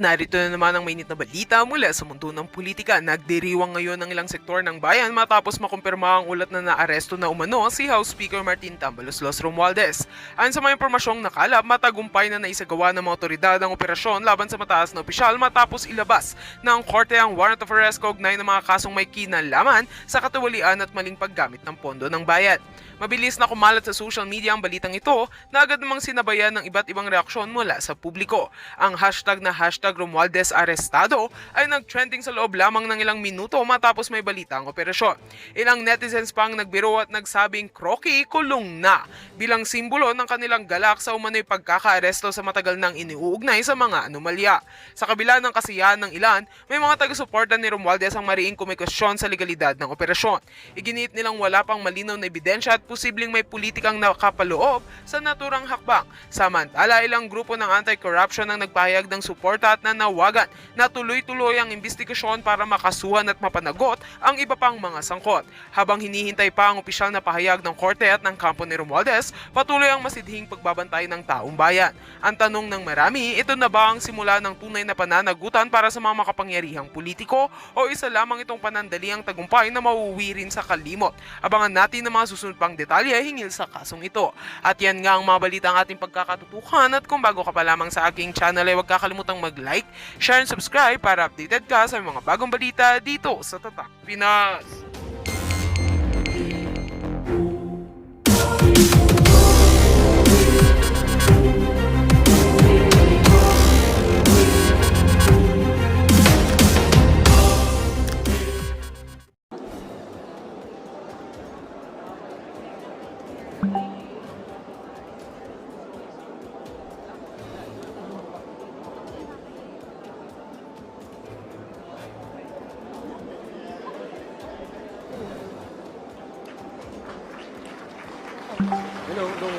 Narito na naman ang mainit na balita mula sa mundo ng politika. Nagdiriwang ngayon ng ilang sektor ng bayan matapos makumpirma ang ulat na naaresto na umano si House Speaker Martin Tambaloslos Romualdez. Ayon sa mga impormasyong nakalap, matagumpay na naisagawa ng mga otoridad ang operasyon laban sa mataas na opisyal matapos ilabas ng korte ang warrant of arrest kaugnay ng mga kasong may kinalaman sa katiwalian at maling paggamit ng pondo ng bayan. Mabilis na kumalat sa social media ang balitang ito na agad namang sinabayan ng iba't ibang reaksyon mula sa publiko. Ang hashtag Romualdez Arrestado ay nag-trending sa loob lamang ng ilang minuto matapos may balita ang operasyon. Ilang netizens pang nagbiro at nagsabing Crocky kulong na bilang simbolo ng kanilang galak sa umano'y pagkakaaresto sa matagal nang iniuugnay sa mga anomalya. Sa kabila ng kasiyahan ng ilan, may mga taga-suporta ni Romualdez ang mariing kumikosyon sa legalidad ng operasyon. Iginiit nilang wala pang malinaw na ebidensya at posibleng may politikang nakapaloob sa naturang hakbang. Samantala, ilang grupo ng anti-corruption ang nagpahayag ng suporta at nanawagan na tuloy-tuloy ang investigasyon para makasuhan at mapanagot ang iba pang mga sangkot. Habang hinihintay pa ang opisyal na pahayag ng korte at ng kampo ni Romualdez, patuloy ang masidhing pagbabantay ng taong bayan. Ang tanong ng marami, ito na ba ang simula ng tunay na pananagutan para sa mga makapangyarihang politiko o isa lamang itong panandaliang tagumpay na mauuwi rin sa kalimot? Abangan natin ang mga susunod pang detalye hinggil sa kasong ito. At yan nga ang mga balita ang ating pagkakatutukan, at kung bago ka pa lamang sa aking channel ay huwag kakalimutang mag-like, share and subscribe para updated ka sa mga bagong balita dito sa Tatak Pinas. Hello, hello.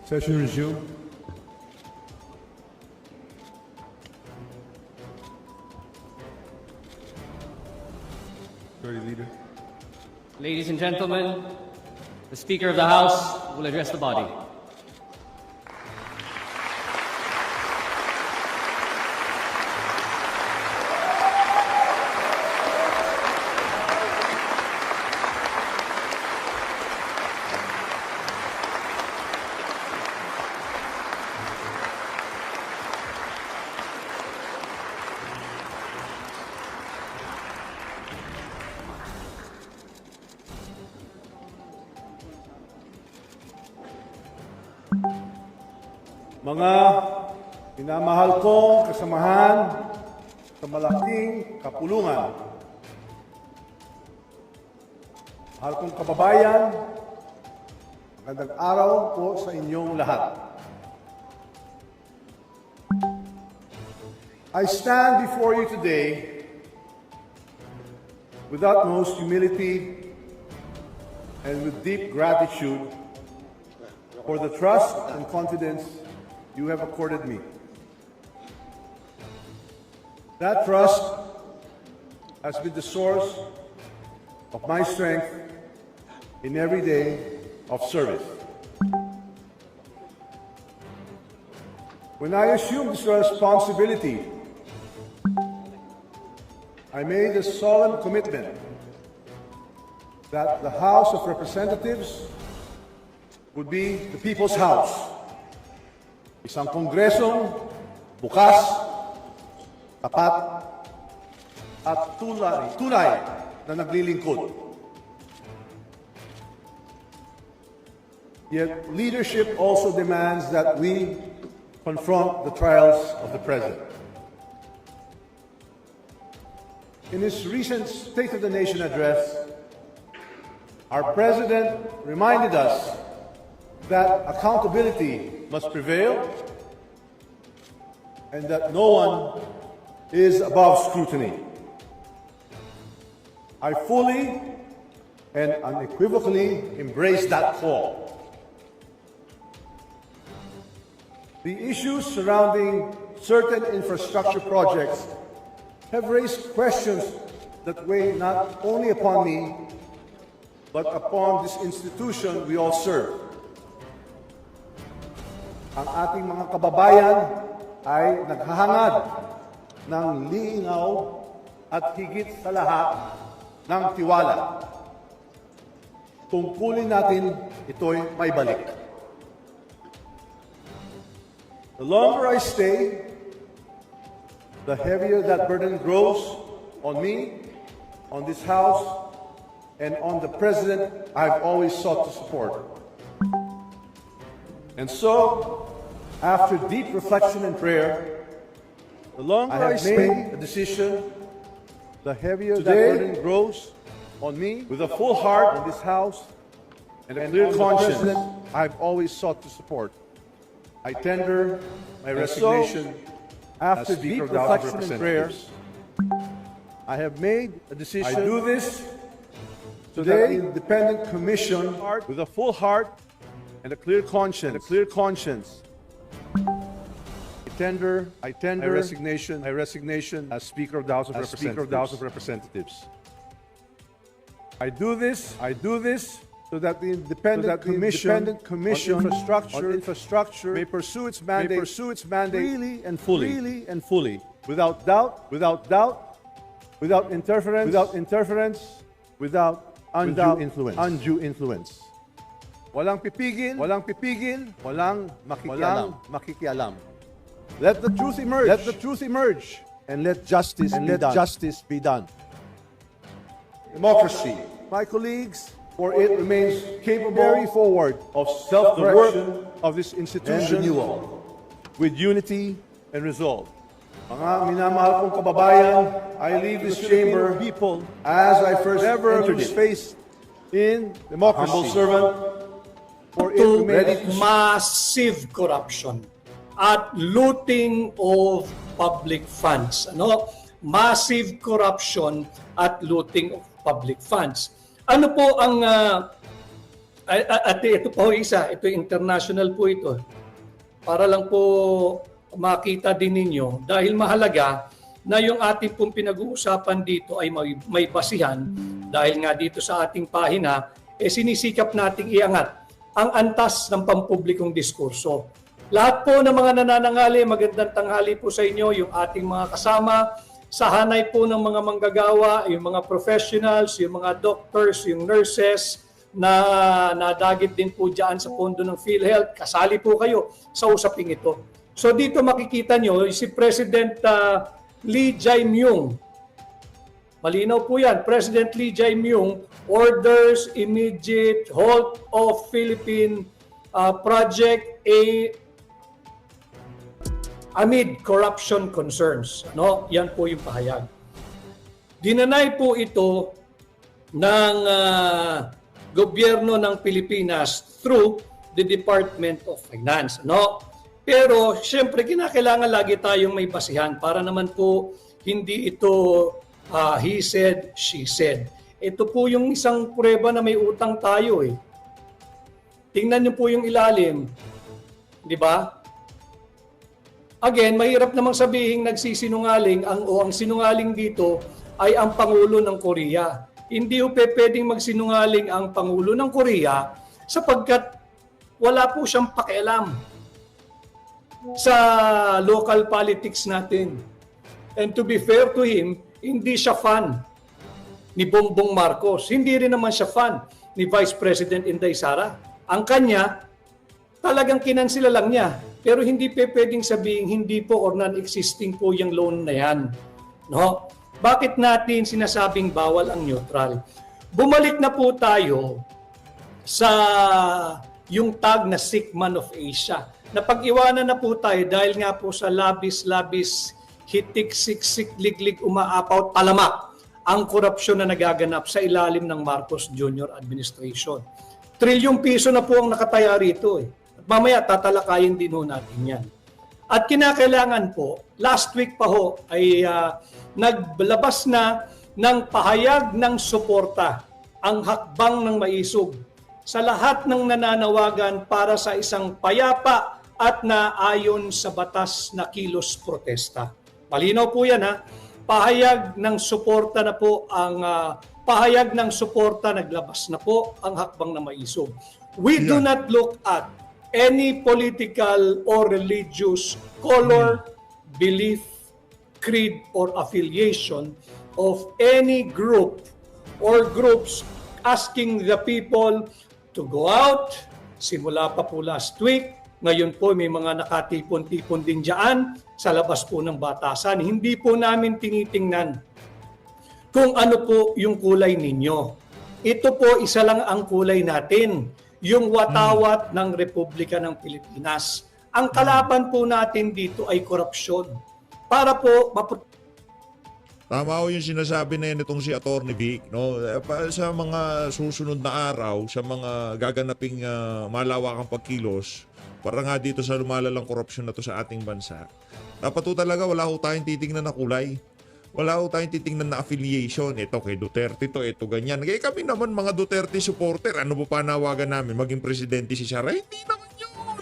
Session resumed. Majority Leader. Ladies and gentlemen, the Speaker of the House will address the body. Mga minamahal kong kasamahan sa malaking kapulungan. Mahal kong kababayan, magandang araw po sa inyong lahat. I stand before you today with utmost humility and with deep gratitude for the trust and confidence you have accorded me. That trust has been the source of my strength in every day of service. When I assumed this responsibility, I made a solemn commitment that the House of Representatives would be the people's house, Isang kongresong bukas, tapat, at tunay na naglilingkod. Yet leadership also demands that we confront the trials of the President. In his recent State of the Nation address, our President reminded us that accountability must prevail and that no one is above scrutiny. I fully and unequivocally embrace that call. The issues surrounding certain infrastructure projects have raised questions that weigh not only upon me, but upon this institution we all serve. Ang ating mga kababayan ay naghahangad ng linaw at higit sa lahat ng tiwala. Tungkulin natin ito'y may balik. The longer I stay, the heavier that burden grows on me, on this House, and on the President I've always sought to support. And so, after deep reflection and prayer, the longer I made a decision, the heavier that burden grows on me with a full heart in this House and a clear conscience I've always sought to support. I tender my resignation after deep reflection and prayer. I have made a decision. I do this today. The independent commission, with a full heart and a clear conscience. I tender my resignation as Speaker of the House of Representatives. I do this so that the independent commission on infrastructure may pursue its mandate freely and fully, without doubt, without interference, without undue influence. Walang pipigil, walang makikialam. Let the truth emerge, and let justice be done. Democracy, my colleagues, for it remains capable carry forward of self-direction of this institution with unity and resolve. Mga minamahal kong kababayan, I leave this chamber people as I first entered it, faith in democracy. Humble servant, for it To remains massive corruption at looting of public funds. Massive corruption at looting of public funds. Ano po ang at ito po isa, ito international po ito. Para lang po makita din ninyo dahil mahalaga na yung ating pong pinag-uusapan dito ay may basihan dahil nga dito sa ating pahina sinisikap nating iangat ang antas ng pampublikong diskurso. Lahat po ng mga nananangali, magandang tanghali po sa inyo, yung ating mga kasama, sa hanay po ng mga manggagawa, yung mga professionals, yung mga doctors, yung nurses, na nadagit din po dyan sa pondo ng PhilHealth. Kasali po kayo sa usaping ito. So dito makikita nyo, si President Lee Jae-myung. Malinaw po yan. President Lee Jae-myung orders immediate halt of Philippine project amid corruption concerns. Yan po yung pahayag. Dinanay po ito ng gobyerno ng Pilipinas through the Department of Finance. Pero siyempre kinakailangan lagi tayong may basihan para naman po hindi ito he said, she said. Ito po yung isang prueba na may utang tayo eh. Tingnan niyo po yung ilalim. Di ba? Again, mahirap namang sabihin nagsisinungaling ang sinungaling dito ay ang Pangulo ng Korea. Hindi po pwedeng magsinungaling ang Pangulo ng Korea sapagkat wala po siyang pakialam sa local politics natin. And to be fair to him, hindi siya fan ni Bongbong Marcos. Hindi rin naman siya fan ni Vice President Inday Sara. Ang kanya, talagang kinansila lang niya Pero hindi pwedeng sabihin hindi po or non-existing po yung loan na yan. No? Bakit natin sinasabing bawal ang neutral? Bumalik na po tayo sa yung tag na sick man of Asia. Napag-iwanan na po tayo dahil nga po sa labis-labis, hitik, siksik, liglig, umaapaw, talamak ang korupsyon na nagaganap sa ilalim ng Marcos Jr. administration. Trilyong piso na po ang nakataya rito. At mamaya tatalakayin din ho natin yan. At kinakailangan po, last week pa ho ay naglabas na ng pahayag ng suporta ang hakbang ng maisog sa lahat ng nananawagan para sa isang payapa at naayon sa batas na kilos protesta. Malinaw po yan ha. Pahayag ng suporta na po ang pahayag ng suporta, naglabas na po ang hakbang na maisog. We do not look at any political or religious color, belief, creed, or affiliation of any group or groups asking the people to go out. Simula pa po last week, ngayon po may mga nakatipon-tipon din dyan sa labas po ng batasan. Hindi po namin tinitingnan kung ano po yung kulay ninyo. Ito po isa lang ang kulay natin, yung watawat ng Republika ng Pilipinas. Ang kalaban po natin dito ay korupsyon. Para po Tama ho yung sinasabi na yan itong si Atty. Vic, no? Sa mga susunod na araw, sa mga gaganaping malawakang pagkilos, para nga dito sa lumalalang korupsyon na to sa ating bansa, dapat ho talaga wala ho tayong titingnan na kulay. Wala ho tayong titingnan na affiliation. Ito kay Duterte to, ito ganyan. Kaya kami naman mga Duterte supporter, ano po panawagan namin? Maging presidente si Sara? Hindi naman yun.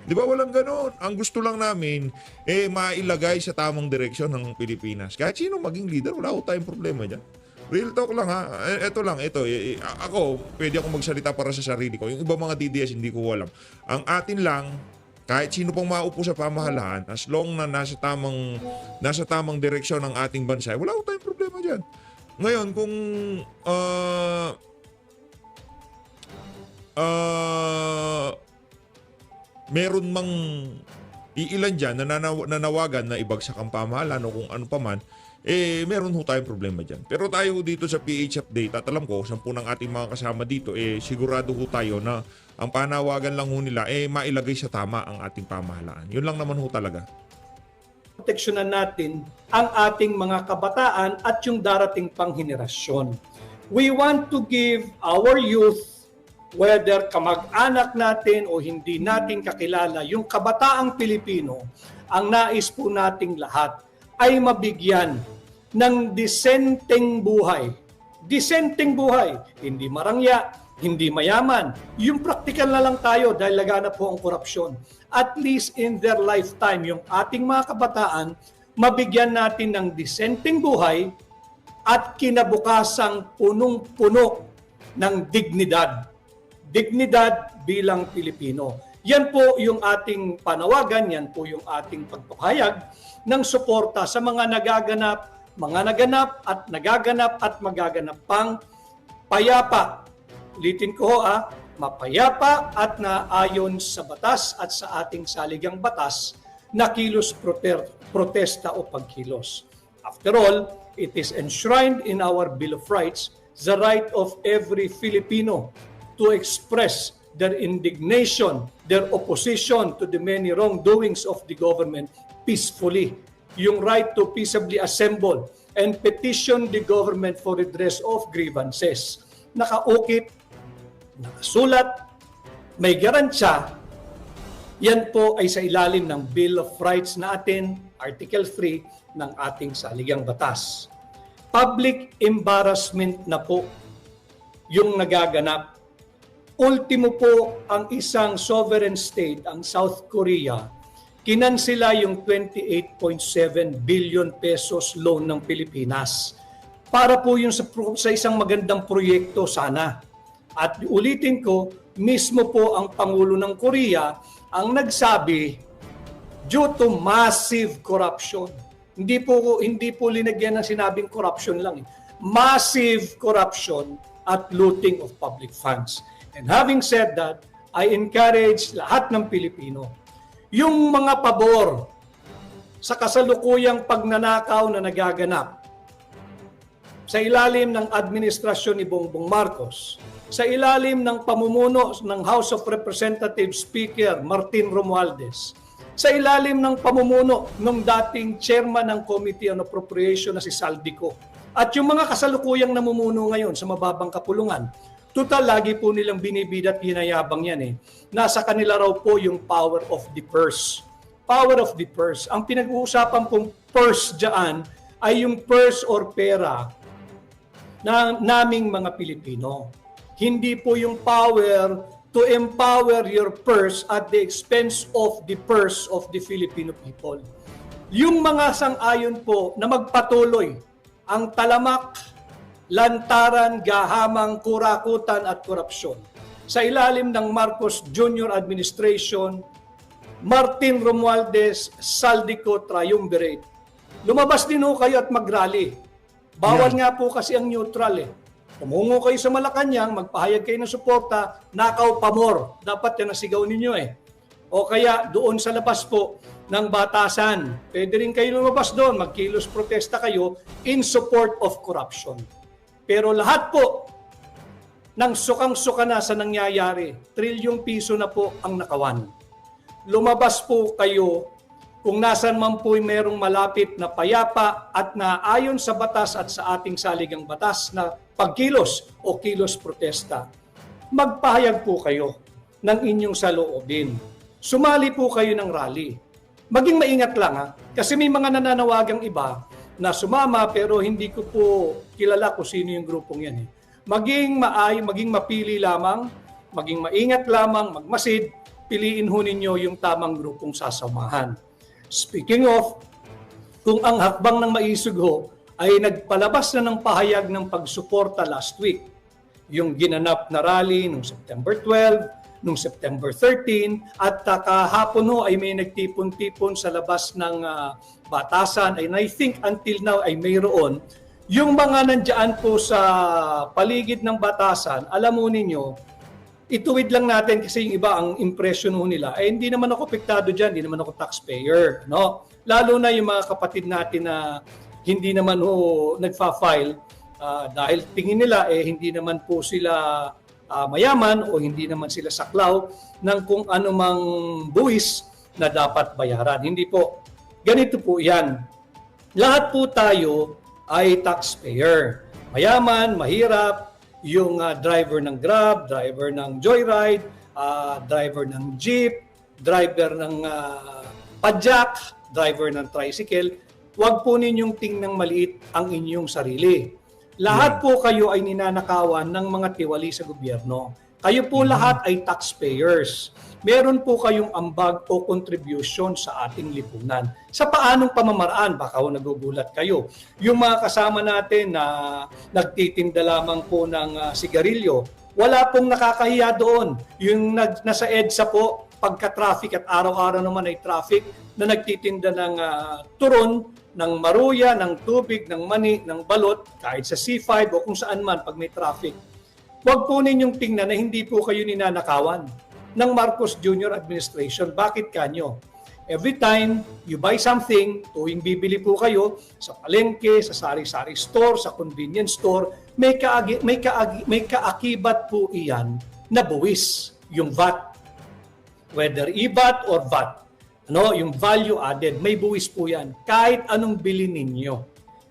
Di ba walang ganon? Ang gusto lang namin, mailagay sa tamang direksyon ng Pilipinas. Kahit sino maging leader, wala ho tayong problema dyan. Real talk lang ha. Ito lang, ito. Ako, pwede ako magsalita para sa sarili ko. Yung iba mga DDS, hindi ko alam. Ang atin lang, kahit sino pang maupo sa pamahalaan, as long na nasa tamang direksyon ng ating bansa, wala ho tayong problema dyan. Ngayon, kung meron mang iilan dyan na nanawagan na ibagsak ang pamahalaan o kung ano pa man, meron ho tayong problema dyan. Pero tayo dito sa PH Update, at alam ko, 10 ng ating mga kasama dito, sigurado ho tayo na ang panawagan lang ho nila, mailagay sa tama ang ating pamahalaan. Yun lang naman ho talaga. proteksyonan natin ang ating mga kabataan at yung darating pang henerasyon. We want to give our youth, whether kamag-anak natin o hindi natin kakilala, yung kabataang Pilipino, ang nais po nating lahat ay mabigyan ng disenteng buhay. Disenteng buhay, hindi marangya, hindi mayaman. Yung practical na lang tayo dahil laganap po ang korupsyon. At least in their lifetime, yung ating mga kabataan, mabigyan natin ng disenteng buhay at kinabukasang punong-puno ng dignidad. Dignidad bilang Pilipino. Yan po yung ating panawagan, yan po yung ating pagpapahayag ng suporta sa mga naganap at magaganap pang payapa. Ulitin ko mapayapa at naayon sa batas at sa ating saligang batas na kilos protesta o pagkilos. After all, it is enshrined in our Bill of Rights the right of every Filipino to express their indignation, their opposition to the many wrongdoings of the government peacefully. Yung right to peaceably assemble and petition the government for redress of grievances. Nakaukit, nakasulat, may garansya, yan po ay sa ilalim ng Bill of Rights natin, Article 3 ng ating saligang batas. Public embarrassment na po yung nagaganap. Ultimo po ang isang sovereign state, ang South Korea, kinansela yung 28.7 billion pesos loan ng Pilipinas. Para po yung sa isang magandang proyekto sana. At ulitin ko, mismo po ang Pangulo ng Korea ang nagsabi due to massive corruption. Hindi po linagyan ng sinabing corruption lang. Massive corruption at looting of public funds. And having said that, I encourage lahat ng Pilipino, yung mga pabor sa kasalukuyang pagnanakaw na nagaganap sa ilalim ng administrasyon ni Bongbong Marcos, sa ilalim ng pamumuno ng House of Representatives Speaker Martin Romualdez, sa ilalim ng pamumuno ng dating chairman ng Committee on Appropriation na si Saldico, at yung mga kasalukuyang namumuno ngayon sa mababang kapulungan, total lagi po nilang binibida at ginayabang yan eh. Nasa kanila raw po yung power of the purse. Power of the purse. Ang pinag-uusapan pong purse dyan ay yung purse or pera na naming mga Pilipino. Hindi po yung power to empower your purse at the expense of the purse of the Filipino people. Yung mga sang-ayon po na magpatuloy ang talamak, lantaran, gahamang, kurakutan at korupsyon sa ilalim ng Marcos Jr. Administration, Martin Romualdez, Saldico Triumvirate. Lumabas din ho kayo at mag-rally. Bawal nga po kasi ang neutral eh. Tumungo kayo sa Malacanang, magpahayag kayo ng suporta, nakaw pamor. Dapat yan nasigaw ninyo eh. O kaya doon sa labas po ng batasan, pwede rin kayo lumabas doon, magkilos protesta kayo in support of corruption. Pero lahat po ng sukang-suka na sa nangyayari, trilyong piso na po ang nakawan. Lumabas po kayo kung nasan man po merong malapit na payapa at naayon sa batas at sa ating saligang batas na pagkilos o kilos protesta. Magpahayag po kayo ng inyong saloobin. Sumali po kayo ng rally. Maging maingat lang ha, kasi may mga nananawagang iba na sumama pero hindi ko po kilala kung sino yung grupong yan eh. Maging mapili lamang, maging maingat lamang, magmasid, piliin ho ninyo yung tamang grupong sasamahan. Speaking of, kung ang hakbang ng maisog ho ay nagpalabas na ng pahayag ng pagsuporta last week, yung ginanap na rally noong September 12, noong September 13, at kahapon ho ay may nagtipon-tipon sa labas ng batasan, and I think until now ay mayroon. Yung mga nandiyan po sa paligid ng batasan, alam mo ninyo, ituwid lang natin kasi yung iba ang impression ho nila, eh hindi naman ako apektado dyan, hindi naman ako taxpayer. No? Lalo na yung mga kapatid natin na hindi naman ho nagfa-file dahil tingin nila eh hindi naman po sila mayaman o hindi naman sila saklaw ng kung anumang buwis na dapat bayaran. Hindi po. Ganito po yan. Lahat po tayo ay taxpayer. Mayaman, mahirap, yung driver ng Grab, driver ng Joyride, driver ng Jeep, driver ng Padjak, driver ng tricycle. Huwag po ninyong tingnang maliit ang inyong sarili. Lahat po kayo ay ninanakawan ng mga tiwali sa gobyerno. Kayo po lahat ay taxpayers. Meron po kayong ambag o contribution sa ating lipunan. Sa paanong pamamaraan, baka nagugulat kayo. Yung mga kasama natin na nagtitinda lamang po ng sigarilyo, wala pong nakakahiya doon. Yung nasa EDSA po, pagka-traffic at araw-araw naman ay traffic, na nagtitinda ng turon, ng maruya, ng tubig, ng mani, ng balot, kahit sa C5 o kung saan man pag may traffic. Huwag po ninyong tingnan na hindi po kayo ninanakawan ng Marcos Jr. Administration. Bakit kanyo? Every time you buy something, tuwing bibili po kayo sa palengke, sa sari-sari store, sa convenience store, may kaakibat po iyan na buwis, yung VAT. Whether e-VAT or VAT. Yung value added, may buwis po yan. Kahit anong bilhin ninyo,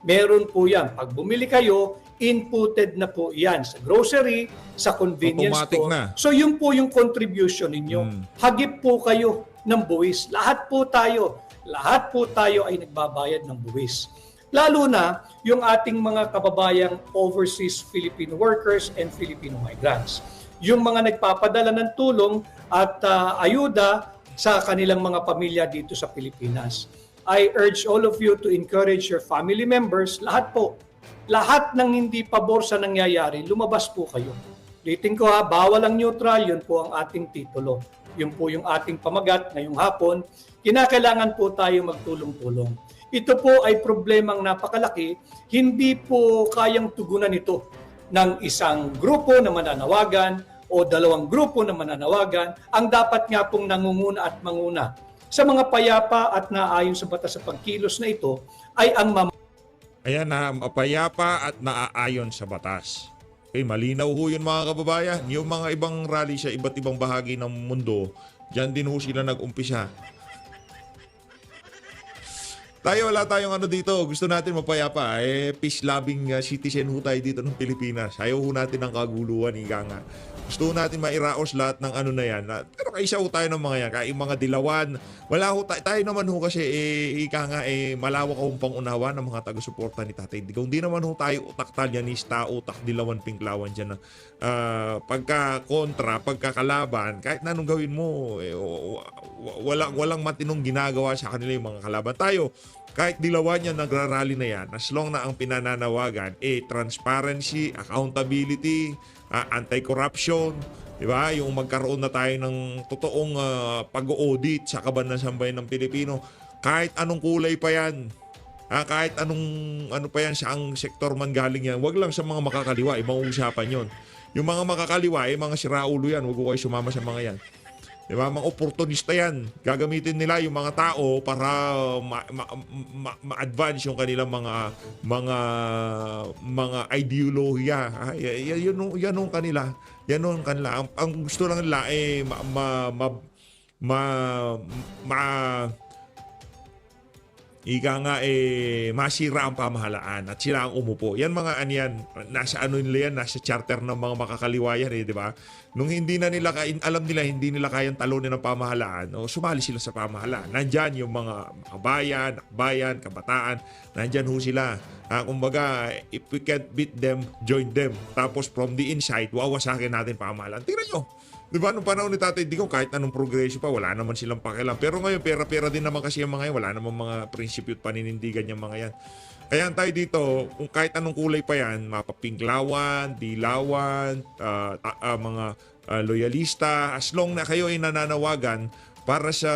meron po yan. Pag bumili kayo, inputted na po yan sa grocery, sa convenience Automatic store. na. So yun po yung contribution ninyo. Hagip po kayo ng buwis. Lahat po tayo ay nagbabayad ng buwis. Lalo na yung ating mga kababayang overseas Filipino workers and Filipino migrants. Yung mga nagpapadala ng tulong at ayuda sa kanilang mga pamilya dito sa Pilipinas. I urge all of you to encourage your family members, lahat ng hindi pabor sa nangyayari, lumabas po kayo. Ulitin ko bawal ang neutral, yun po ang ating titulo. Yun po yung ating pamagat ngayong hapon. Kinakailangan po tayo magtulong-tulong. Ito po ay problemang napakalaki, hindi po kayang tugunan ito ng isang grupo na mananawagan o dalawang grupo na mananawagan. Ang dapat nga pong nangunguna at manguna sa mga payapa at naayon sa batas sa pagkilos na ito ay ang Ayan na, mapayapa at naaayon sa batas. Okay, malinaw ho yun mga kababayan. Yung mga ibang rally sa iba't ibang bahagi ng mundo, dyan din ho sila nag-umpisa. Wala tayong ano dito. Gusto natin mapayapa. Peace-loving citizen ho tayo dito ng Pilipinas. Ayaw ho natin ng kaguluhan, ika nga. Gusto ho natin mairaos lahat ng ano na yan. Pero kaisa ho tayo ng mga yan. Kaya yung mga dilawan. Wala ho tayo naman ho kasi, ika nga, malawak ho pangunawa ng mga taga-suporta ni Tatay Digong. Hindi naman ho tayo utak talyanista, utak dilawan, pinklawan dyan. Pagka kontra, pagka kalaban, kahit na anong gawin mo, walang matinong ginagawa sa kanila yung mga kalaban. Tayo, kahit dilawan yan, nagrarally na yan, as long na ang pinananawagan, transparency, accountability, anti-corruption, di ba? Yung magkaroon na tayo ng totoong pag-audit sa kaban ng sambayan ng Pilipino, kahit anong kulay pa yan, kahit anong ano pa yan, saang sektor man galing yan, wag lang sa mga makakaliwa, ibang usapan yon. Yung mga makakaliwa, mga siraulo yan, wag ko kayo sumama sa mga yan. Diba? Mga oportunista yan. Gagamitin nila yung mga tao para ma-advance yung kanilang mga ideolohiya. Yan ang kanila. Yan ang kanila. Ang gusto lang nila ika nga masira ang pamahalaan at sila ang umupo. Yan mga yan, nasa ano nila yan, nasa charter ng mga makakaliwa yan di ba? Nung hindi na nila alam nila hindi nila kayang talunin ng pamahalaan, sumali sila sa pamahalaan. Nandyan yung mga bayan, kabataan, nandyan ho sila. Kumbaga, if we can't beat them, join them. Tapos from the inside, wawasakin natin pamahalaan. Tingnan nyo. Di ba, nung panahon ni Tatay Digong, kahit anong progresyo pa, wala naman silang pakialam. Pero ngayon, pera-pera din naman kasi yung mga yan. Wala naman mga prinsipyo at paninindigan yung mga yan. Kaya tayo dito, kung kahit anong kulay pa yan, mapapinglawan, dilawan, mga loyalista, as long na kayo ay nananawagan para sa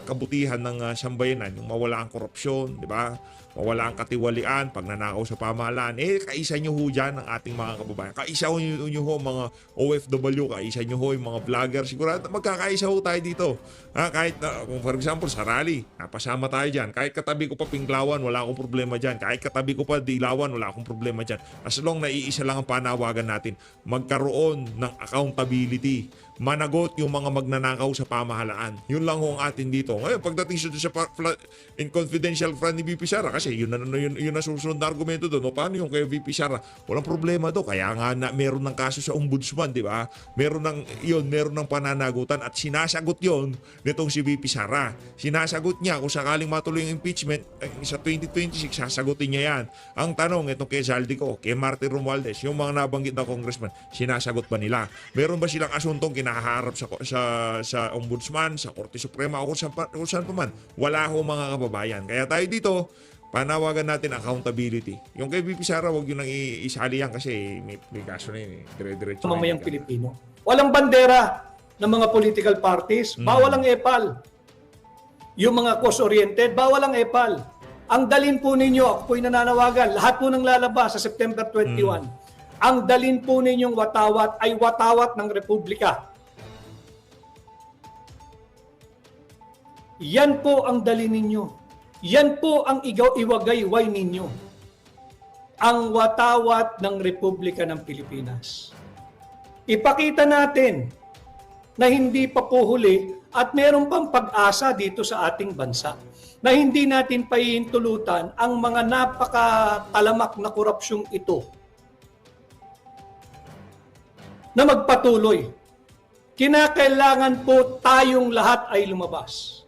kabutihan ng sambayanan, yung mawala ang korupsyon, di ba? Mawala ang katiwalian, pagnanakaw sa pamahalaan, kaisa nyo ho dyan ang ating mga kababayan. Kaisa nyo ho mga OFW, kaisa nyo ho yung mga vlogger. Sigurado magkakaisa ho tayo dito. Kahit, kung for example, sa rally, napasama tayo dyan. Kahit katabi ko pa pinglawan, wala akong problema dyan. Kahit katabi ko pa dilawan, wala akong problema dyan. As long na iisa lang ang panawagan natin, magkaroon ng accountability. Managot yung mga magnanakaw sa pamahalaan. Yun lang ho ang atin dito. Ngayon, pagdating sa in confidential front ni VP Sara, kasi yun na susunod na argumento doon. Paano yung kay VP Sara? Walang problema doon. Kaya nga meron ng kaso sa ombudsman, di ba? Meron ng pananagutan at sinasagot yon nitong si VP Sara. Sinasagot niya kung sakaling matuloy ang impeachment sa 2026, sasagutin niya yan. Ang tanong, itong kay Zaldico, kay Martin Romualdez, yung mga nabanggit na congressman, sinasagot ba nila? Meron ba silang asuntong kinaharap sa ombudsman, sa Korte Suprema o kung saan pa man? Wala ho mga kababayan. Kaya tayo dito, panawagan natin accountability. Yung kay VP Sara, huwag yun nang isali yan kasi may kaso na yun. Dire-diretso na mamayang Pilipino. Walang bandera ng mga political parties, bawal ang EPAL. Yung mga cause-oriented, bawal ang EPAL. Ang dalin po ninyo, ako po'y nananawagan, lahat po nang lalabas sa September 21. Ang dalin po ninyong watawat ay watawat ng Republika. Yan po ang dalin ninyo. Yan po ang iwagayway ninyo. Ang watawat ng Republika ng Pilipinas. Ipakita natin na hindi pa po huli at meron pang pag-asa dito sa ating bansa na hindi natin pahihintulutan ang mga napakatalamak na korupsyong ito na magpatuloy. Kinakailangan po tayong lahat ay lumabas.